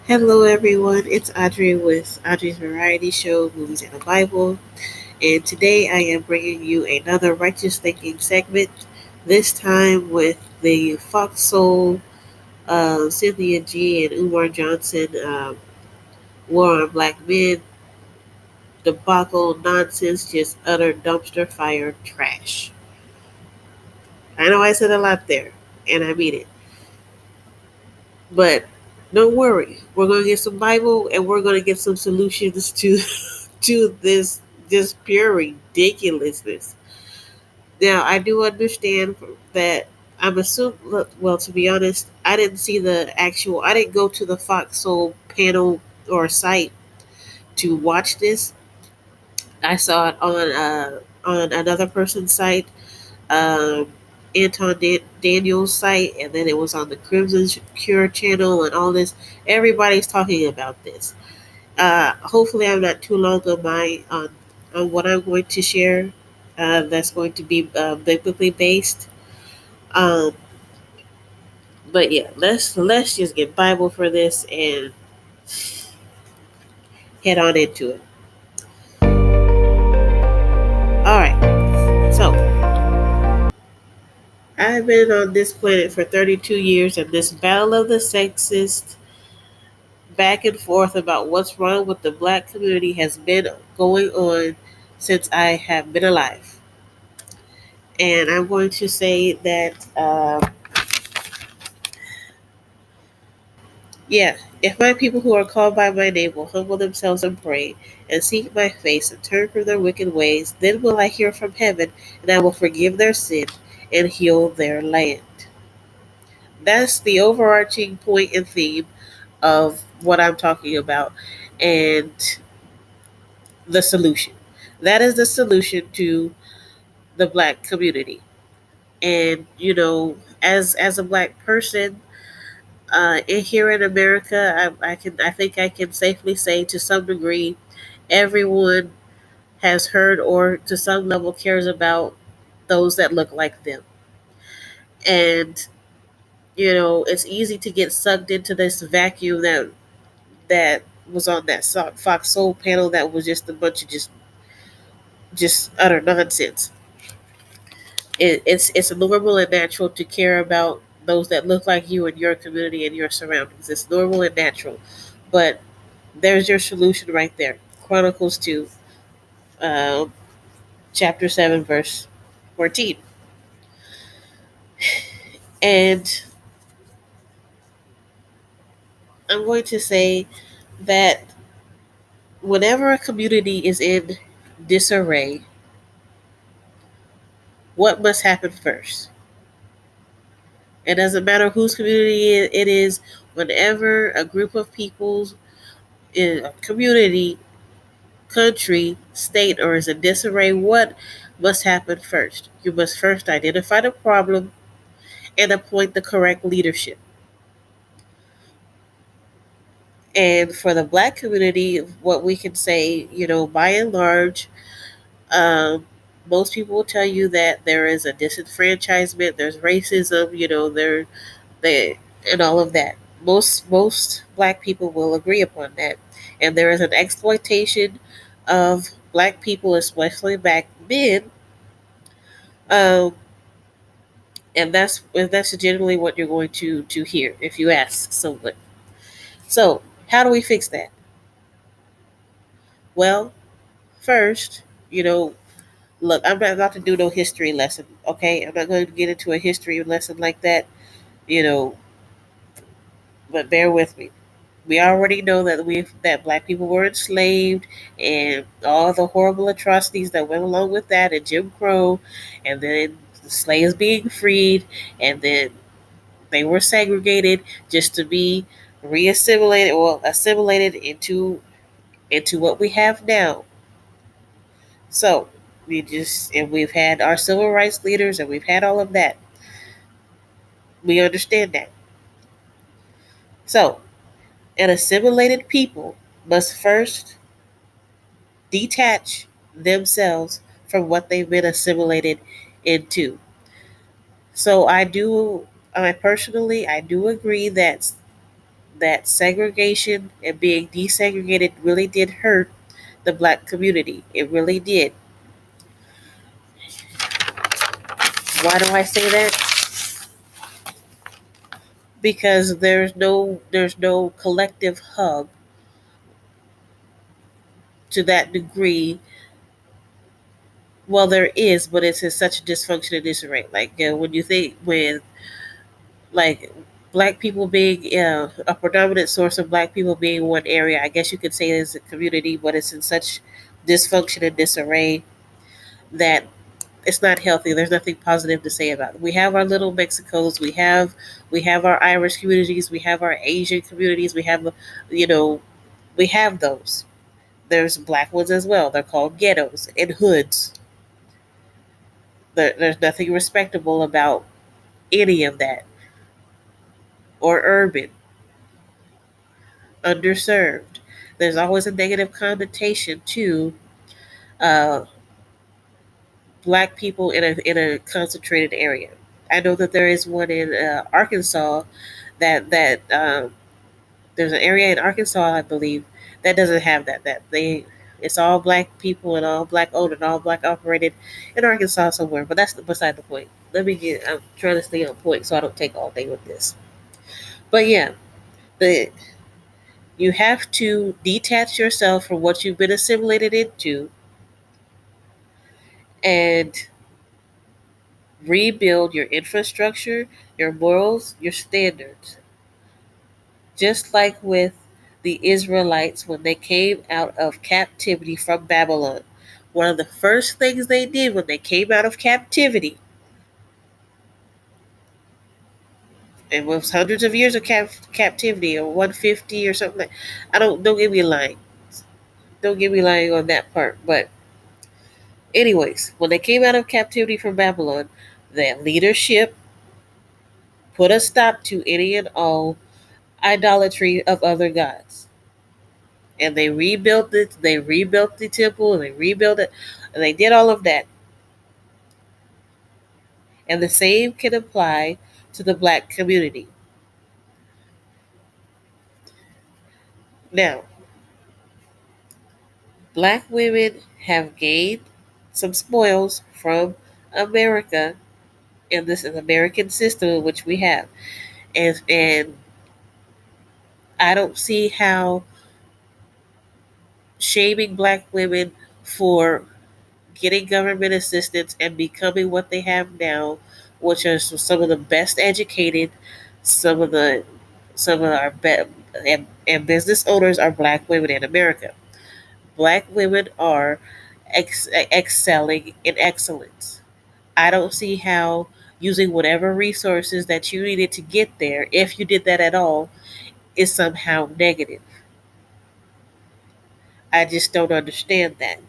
Hello, everyone. It's Audrey with Audrey's Variety Show, Movies and the Bible. And today I am bringing you another Righteous Thinking segment, this time with the Fox Soul, Cynthia G. and Umar Johnson War on Black Men debacle nonsense, just utter dumpster fire trash. I know I said a lot there, and I mean it. But don't worry, we're going to get some Bible and we're going to get some solutions to to this just pure ridiculousness. Now, I do understand that I'm assuming, well, to be honest, I didn't see I didn't go to the Fox Soul panel or site to watch this. I saw it on another person's site, um, Daniel's site, and then it was on the Crimson Cure channel and all this. Everybody's talking about this. Hopefully, I'm not too long on what I'm going to share. That's going to be biblically based. Um, but yeah, let's just get Bible for this and head on into it. All right. So I've been on this planet for 32 years, and this battle of the sexist back and forth about what's wrong with the black community has been going on since I have been alive. And I'm going to say that. Yeah, if my people who are called by my name will humble themselves and pray, and seek my face, and turn from their wicked ways, then will I hear from heaven, and I will forgive their sin, and heal their land. That's the overarching point and theme of what I'm talking about, and the solution. That is the solution to the black community. And as a black person, here in America, I think I can safely say to some degree, everyone has heard or to some level cares about those that look like them. And it's easy to get sucked into this vacuum that was on that Fox Soul panel that was just a bunch of just utter nonsense. It's normal and natural to care about those that look like you in your community and your surroundings. It's normal and natural, but there's your solution right there. Chronicles 2, um, chapter 7, verse 14. And I'm going to say that whenever a community is in disarray, what must happen first? It doesn't matter whose community it is, whenever a group of people in a community, country, state, or is in disarray, what must happen first? You must first identify the problem and appoint the correct leadership. And for the black community, what we can say, by and large, um, most people will tell you that there is a disenfranchisement, there's racism, they and all of that. Most black people will agree upon that, and there is an exploitation of black people, especially black men, um, and that's generally what you're going to hear if you ask someone. So, how do we fix that? Well, first, you know, look, I'm not about to do no history lesson, okay? I'm not going to get into a history lesson like that, you know, but bear with me. We already know that black people were enslaved and all the horrible atrocities that went along with that and Jim Crow and then the slaves being freed and then they were segregated just to be reassimilated or assimilated into what we have now. So we've had our civil rights leaders and we've had all of that. We understand that. So an assimilated people must first detach themselves from what they've been assimilated into. So I personally, I do agree that that segregation and being desegregated really did hurt the black community. It really did. Why do I say that? Because there's no collective hub to that degree. Well, there is, but it's in such dysfunction and disarray. Like when you think when like black people being a predominant source of black people being one area, I guess you could say is a community, but it's in such dysfunction and disarray that it's not healthy. There's nothing positive to say about it. We have our little Mexicos, we have our Irish communities, we have our Asian communities, we have you know we have those. There's black ones as well. They're called ghettos and hoods. There's nothing respectable about any of that. Or urban, underserved. There's always a negative connotation to uh, black people in a concentrated area. I know that there is one in Arkansas that there's an area in Arkansas, I believe, that doesn't have that. That they It's all black people and all black owned and all black operated in Arkansas somewhere. But that's beside the point. I'm trying to stay on point so I don't take all day with this. But yeah, the you have to detach yourself from what you've been assimilated into and rebuild your infrastructure, your morals, your standards. Just like with the Israelites when they came out of captivity from Babylon. One of the first things they did when they came out of captivity, and it was hundreds of years of captivity, or 150 or something like, don't get me lying. Don't get me lying on that part. But anyways, when they came out of captivity from Babylon, their leadership put a stop to any and all idolatry of other gods. And they rebuilt it, they rebuilt the temple, and they rebuilt it, and they did all of that. And the same can apply to the black community. Now, black women have gained some spoils from America in this American system in which we have. And I don't see how shaming black women for getting government assistance and becoming what they have now, which are some of the best educated, some of the some of our and business owners are black women in America. Black women are excelling in excellence. I don't see how using whatever resources that you needed to get there, if you did that at all, is somehow negative. I just don't understand that.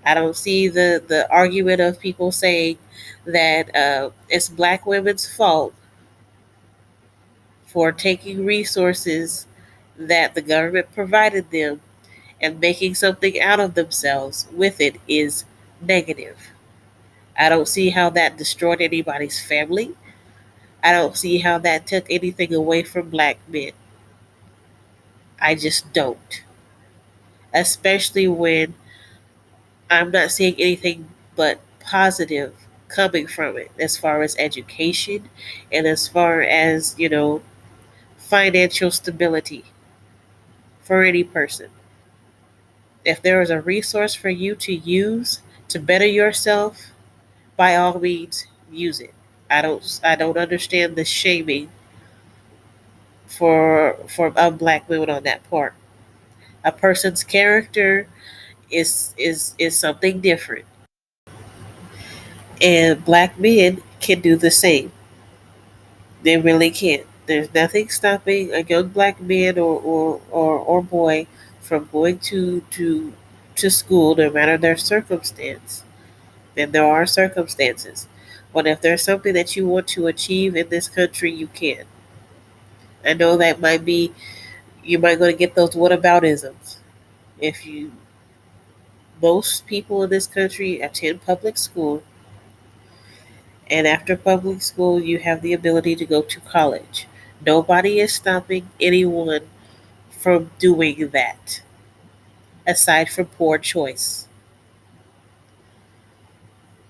I don't see the argument of people saying that it's black women's fault for taking resources that the government provided them and making something out of themselves with it is negative. I don't see how that destroyed anybody's family. I don't see how that took anything away from black men. I just don't. Especially when I'm not seeing anything but positive coming from it as far as education and as far as, financial stability for any person. If there is a resource for you to use to better yourself, by all means use it. I don't understand the shaming for black women on that part. A person's character is something different. And black men can do the same. They really can. There's nothing stopping a young black man or boy from going to school, no matter their circumstance. And there are circumstances. But if there's something that you want to achieve in this country, you can. I know that you might going to get those whataboutisms. If you Most people in this country attend public school, and after public school, you have the ability to go to college. Nobody is stopping anyone from doing that, aside from poor choice.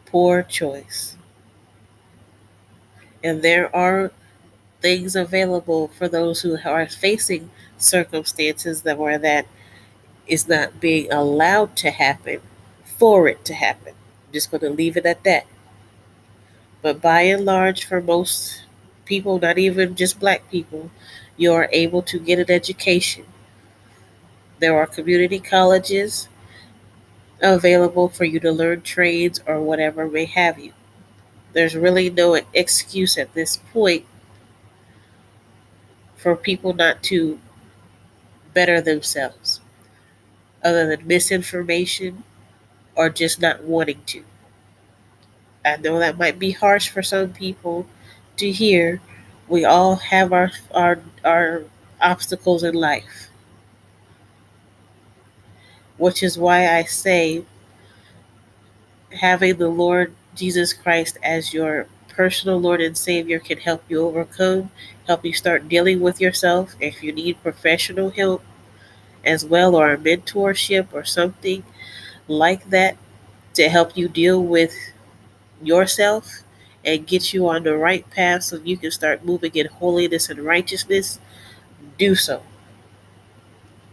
Poor choice. And there are things available for those who are facing circumstances that where that is not being allowed to happen for it to happen. I'm just going to leave it at that. But by and large, for most people, not even just black people, you are able to get an education. There are community colleges available for you to learn trades or whatever may have you. There's really no excuse at this point for people not to better themselves, other than misinformation or just not wanting to. I know that might be harsh for some people to hear. We all have our obstacles in life, which is why I say having the Lord Jesus Christ as your personal Lord and Savior can help you overcome, help you start dealing with yourself. If you need professional help as well, or a mentorship or something like that to help you deal with yourself and get you on the right path so you can start moving in holiness and righteousness, do so.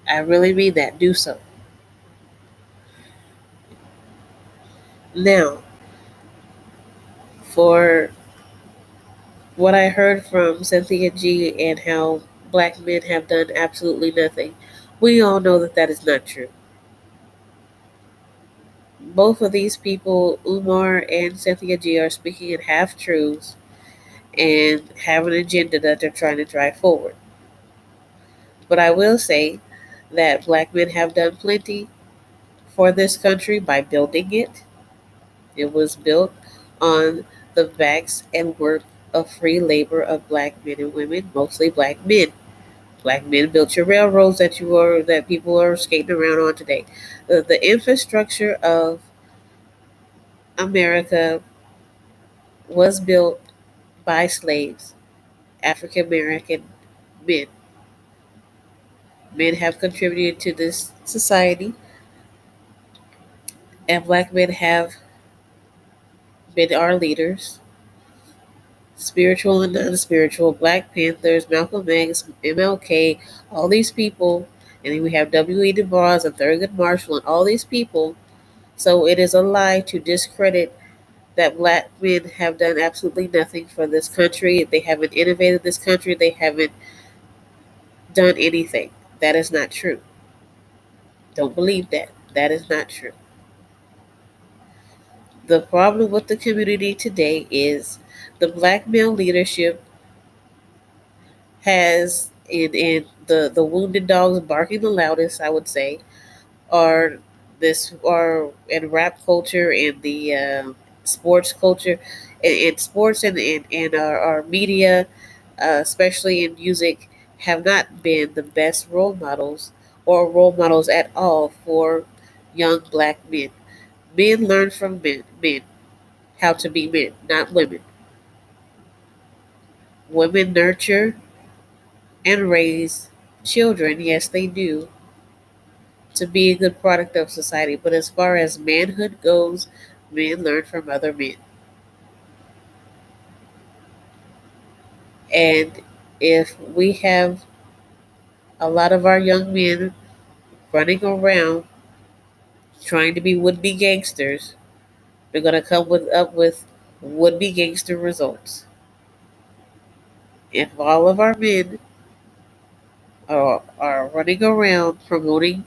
I really mean that. Do so. Now, for what I heard from Cynthia G and how black men have done absolutely nothing, we all know that that is not true. Both of these people, Umar and Cynthia G, are speaking in half truths and have an agenda that they're trying to drive forward. But I will say that black men have done plenty for this country by building it. It was built on the backs and work of free labor of black men and women, mostly black men. Black men built your railroads that people are skating around on today. The infrastructure of America was built by slaves, African American men. Men have contributed to this society, and black men have been our leaders, spiritual and non-spiritual. Black Panthers, Malcolm X, MLK, all these people, and then we have W.E. Du Bois and Thurgood Marshall, and all these people. So it is a lie to discredit that black men have done absolutely nothing for this country. They haven't innovated this country. They haven't done anything. That is not true. Don't believe that. That is not true. The problem with the community today is the black male leadership has in the wounded dogs barking the loudest, I would say, are this are in rap culture and the sports culture, in sports and our media, especially in music, have not been the best role models or role models at all for young black men. Men learn from men how to be men, not women. Women nurture and raise children, yes, they do, to be a good product of society. But as far as manhood goes, men learn from other men. And if we have a lot of our young men running around trying to be would be gangsters, they're going to up with would be gangster results. If all of our men are running around promoting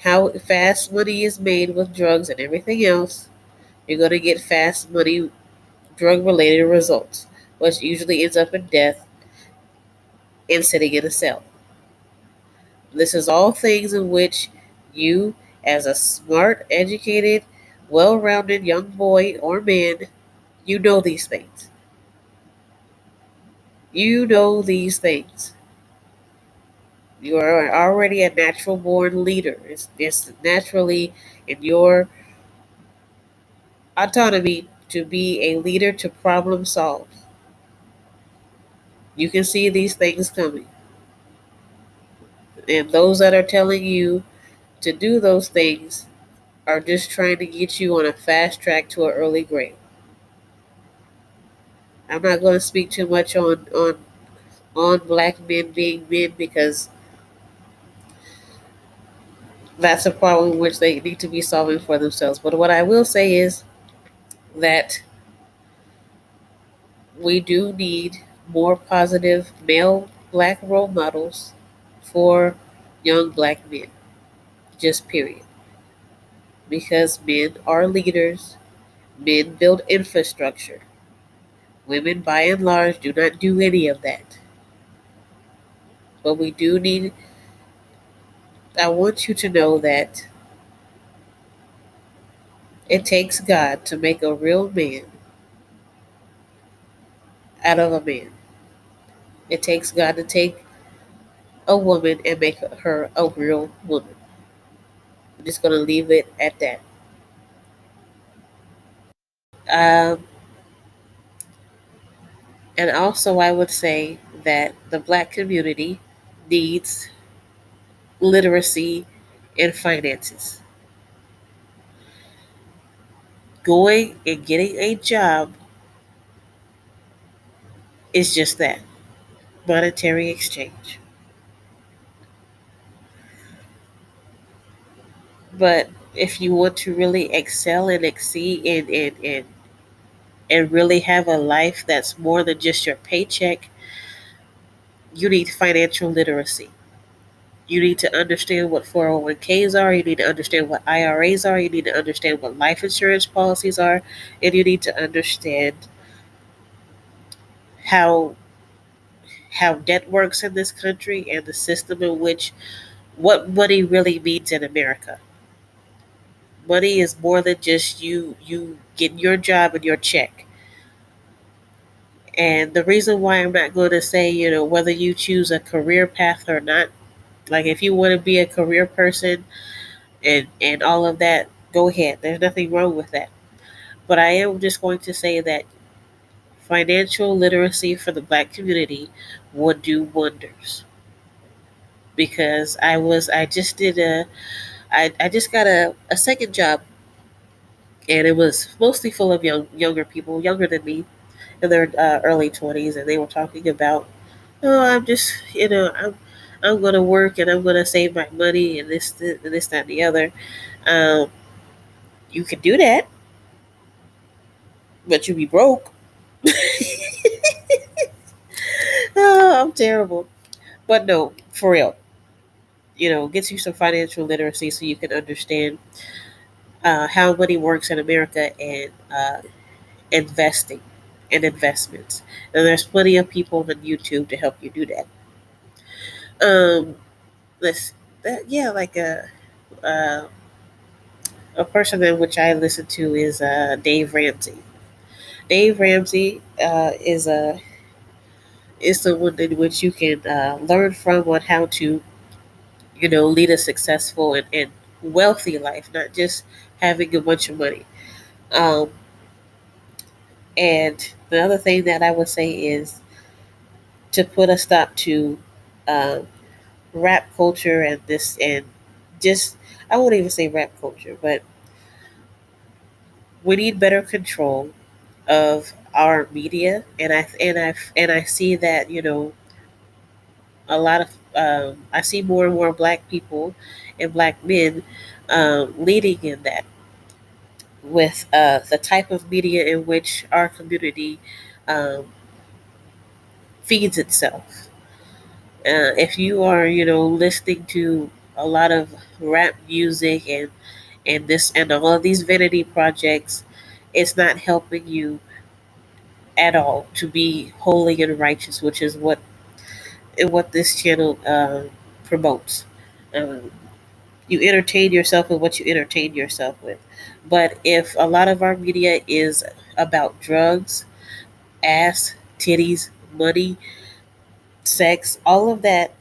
how fast money is made with drugs and everything else, you're going to get fast money drug related results, which usually ends up in death and sitting in a cell. This is all things in which you, as a smart, educated, well rounded young boy or man, you know these things. You know these things. You are already a natural born leader. It's naturally in your autonomy to be a leader to problem solve. You can see these things coming. And those that are telling you to do those things are just trying to get you on a fast track to an early grave. I'm not going to speak too much on black men being men because that's a problem which they need to be solving for themselves. But what I will say is that we do need more positive male black role models for young black men, just period. Because men are leaders, men build infrastructure. Women, by and large, do not do any of that. But we do need, I want you to know that it takes God to make a real man out of a man. It takes God to take a woman and make her a real woman. I'm just going to leave it at that. Um, and also, I would say that the black community needs literacy and finances. Going and getting a job is just that, monetary exchange. But if you want to really excel and exceed and really have a life that's more than just your paycheck, you need financial literacy. You need to understand what 401ks are. You need to understand what IRAs are. You need to understand what life insurance policies are. And you need to understand how how debt works in this country and the system in which what money really means in America. Money is more than just you getting your job and your check. And the reason why I'm not going to say, whether you choose a career path or not, like if you want to be a career person and all of that, go ahead. There's nothing wrong with that. But I am just going to say that financial literacy for the black community would do wonders. Because I just did I just got a second job, and it was mostly full of younger people, younger than me, in their early 20s, and they were talking about, oh, I'm just, I'm going to work and I'm going to save my money and this, that, and the other. Um, you can do that, but you be broke. Oh, I'm terrible. But no, for real, gets you some financial literacy so you can understand how money works in America and investing and investments. And there's plenty of people on YouTube to help you do that. Um, let's that yeah, like uh, a person in which I listen to is Dave Ramsey. Dave Ramsey is someone in which you can learn from on how to lead a successful and wealthy life, not just having a bunch of money. Um, and the other thing that I would say is to put a stop to um, rap culture and this and just I won't even say rap culture, but we need better control of our media, and I see that a lot of I see more and more black people and black men leading in that with the type of media in which our community um, feeds itself. If you are listening to a lot of rap music and all of these vanity projects, it's not helping you at all to be holy and righteous, which is what this channel promotes. Um, you entertain yourself with what you entertain yourself with. But if a lot of our media is about drugs, ass, titties, money, sex, all of that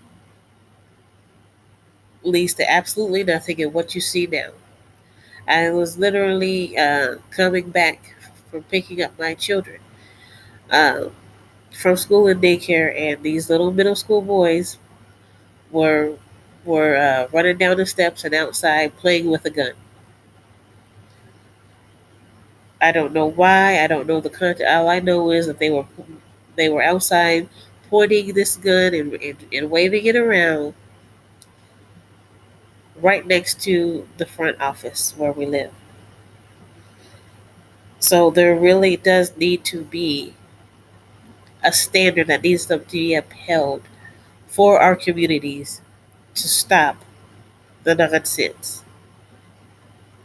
leads to absolutely nothing in what you see now. I was literally coming back from picking up my children um, from school and daycare, and these little middle school boys were were running down the steps and outside playing with a gun. I don't know why. I don't know the content. All I know is that they were outside pointing this gun and waving it around right next to the front office where we live. So there really does need to be a standard that needs to be upheld for our communities to stop the nonsense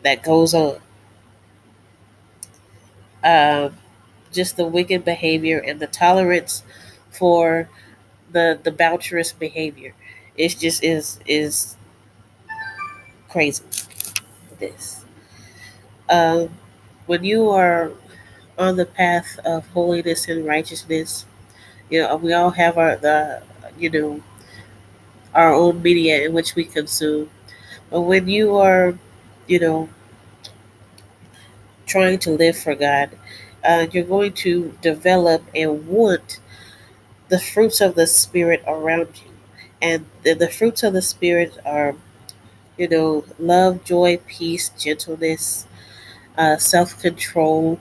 that goes on. Um, just the wicked behavior and the tolerance for the bouncerous behavior. It's just is crazy. This um, when you are on the path of holiness and righteousness, we all have you know our own media in which we consume. But when you are, you know, trying to live for God, you're going to develop and want the fruits of the Spirit around you. And the fruits of the Spirit are, love, joy, peace, gentleness, self control.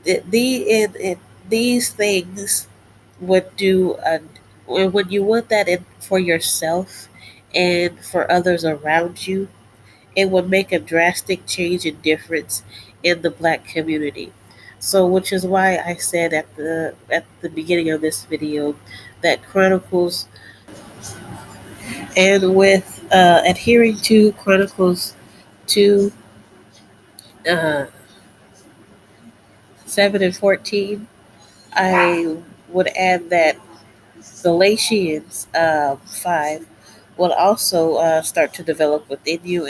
These things would do, when you want that for yourself and for others around you, it would make a drastic change and difference in the black community. So, which is why I said at the beginning of this video that Chronicles, and with adhering to Chronicles 2, 7 and 14, I would add that Galatians 5 will also start to develop within you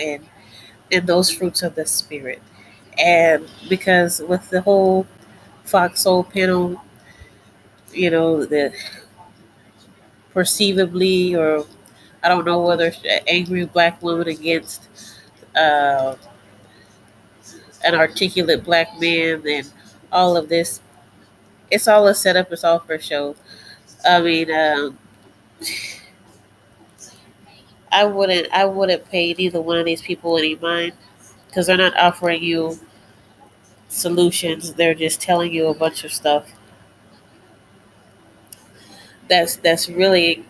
and those fruits of the Spirit. And because with the whole foxhole panel, the perceivably, or I don't know whether it's angry black woman against uh, an articulate black man and all of this, it's all a setup, it's all for show. I mean, I wouldn't pay neither one of these people any mind because they're not offering you solutions. They're just telling you a bunch of stuff that's really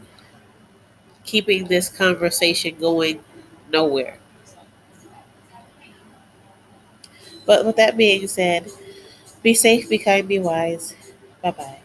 keeping this conversation going nowhere. But with that being said, be safe, be kind, be wise. Bye bye.